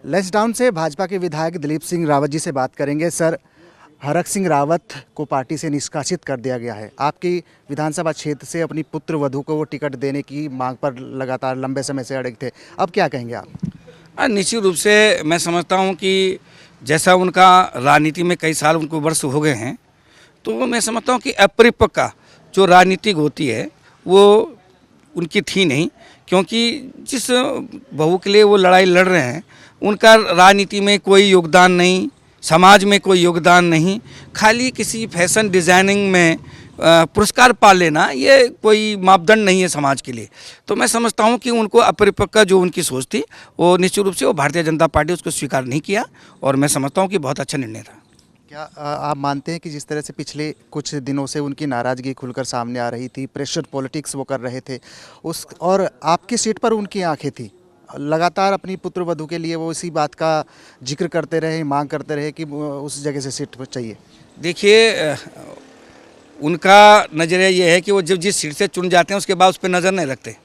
लैंसडाउन से भाजपा के विधायक दिलीप सिंह रावत जी से बात करेंगे। सर, हरक सिंह रावत को पार्टी से निष्कासित कर दिया गया है। आपकी विधानसभा क्षेत्र से अपनी पुत्र वधू को वो टिकट देने की मांग पर लगातार लंबे समय से अड़े थे, अब क्या कहेंगे आप? निश्चित रूप से मैं समझता हूं कि जैसा उनका राजनीति में कई साल उनको वर्ष हो गए हैं, तो मैं समझता हूं कि अपरिपक्व जो राजनीतिक होती है वो उनकी थी नहीं, क्योंकि जिस बहू के लिए वो लड़ाई लड़ रहे हैं उनका राजनीति में कोई योगदान नहीं, समाज में कोई योगदान नहीं, खाली किसी फैशन डिज़ाइनिंग में पुरस्कार पा लेना ये कोई मापदंड नहीं है समाज के लिए। तो मैं समझता हूं कि उनको अपरिपक्व जो उनकी सोच थी वो निश्चित रूप से वो भारतीय जनता पार्टी उसको स्वीकार नहीं किया, और मैं समझता हूं कि बहुत अच्छा निर्णय था। क्या आप मानते हैं कि जिस तरह से पिछले कुछ दिनों से उनकी नाराज़गी खुलकर सामने आ रही थी, प्रेशर पॉलिटिक्स वो कर रहे थे, उस और आपकी सीट पर उनकी आंखें थी, लगातार अपनी पुत्र वधू के लिए वो इसी बात का जिक्र करते रहे, मांग करते रहे कि उस जगह से सीट चाहिए? देखिए, उनका नज़रिया ये है कि वो जब जिस सीट से चुन जाते हैं उसके बाद उस पर नज़र नहीं रखते,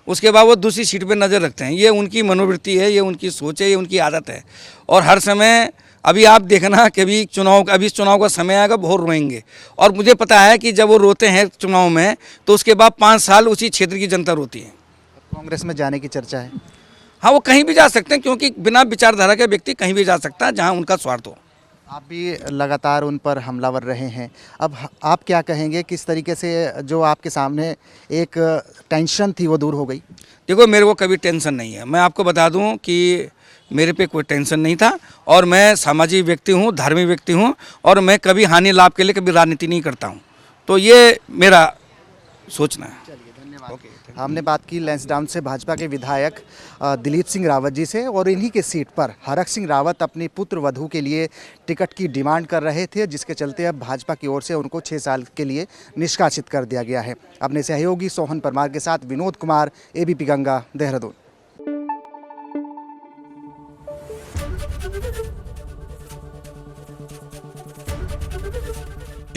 उसके बाद वो दूसरी सीट पर नज़र रखते हैं। ये उनकी मनोवृत्ति है, ये उनकी सोच है, ये उनकी आदत है। और हर समय अभी आप देखना कि अभी इस चुनाव का समय आएगा, बहुत रोएंगे। और मुझे पता है कि जब वो रोते हैं चुनाव में तो उसके बाद 5 साल उसी क्षेत्र की जनता रोती है। कांग्रेस में जाने की चर्चा है? हाँ, वो कहीं भी जा सकते हैं, क्योंकि बिना विचारधारा के व्यक्ति कहीं भी जा सकता है जहाँ उनका स्वार्थ हो। आप भी लगातार उन पर हमलावर रहे हैं, अब आप क्या कहेंगे, किस तरीके से जो आपके सामने एक टेंशन थी वो दूर हो गई? देखो, मेरे को कभी टेंशन नहीं है। मैं आपको बता दूं कि मेरे पे कोई टेंशन नहीं था, और मैं सामाजिक व्यक्ति हूं, धार्मिक व्यक्ति हूं, और मैं कभी हानि लाभ के लिए कभी राजनीति नहीं करता हूं। तो ये मेरा सोचना है। हमने बात की लैंसडाउन से भाजपा के विधायक दिलीप सिंह रावत जी से, और इन्हीं के सीट पर हरक सिंह रावत अपनी पुत्र वधू के लिए टिकट की डिमांड कर रहे थे, जिसके चलते अब भाजपा की ओर से उनको 6 साल के लिए निष्कासित कर दिया गया है। अपने सहयोगी सोहन परमार के साथ विनोद कुमार, एबीपी गंगा, देहरादून।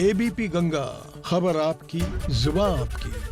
एबीपी गंगा, खबर आपकी, जुबान आपकी।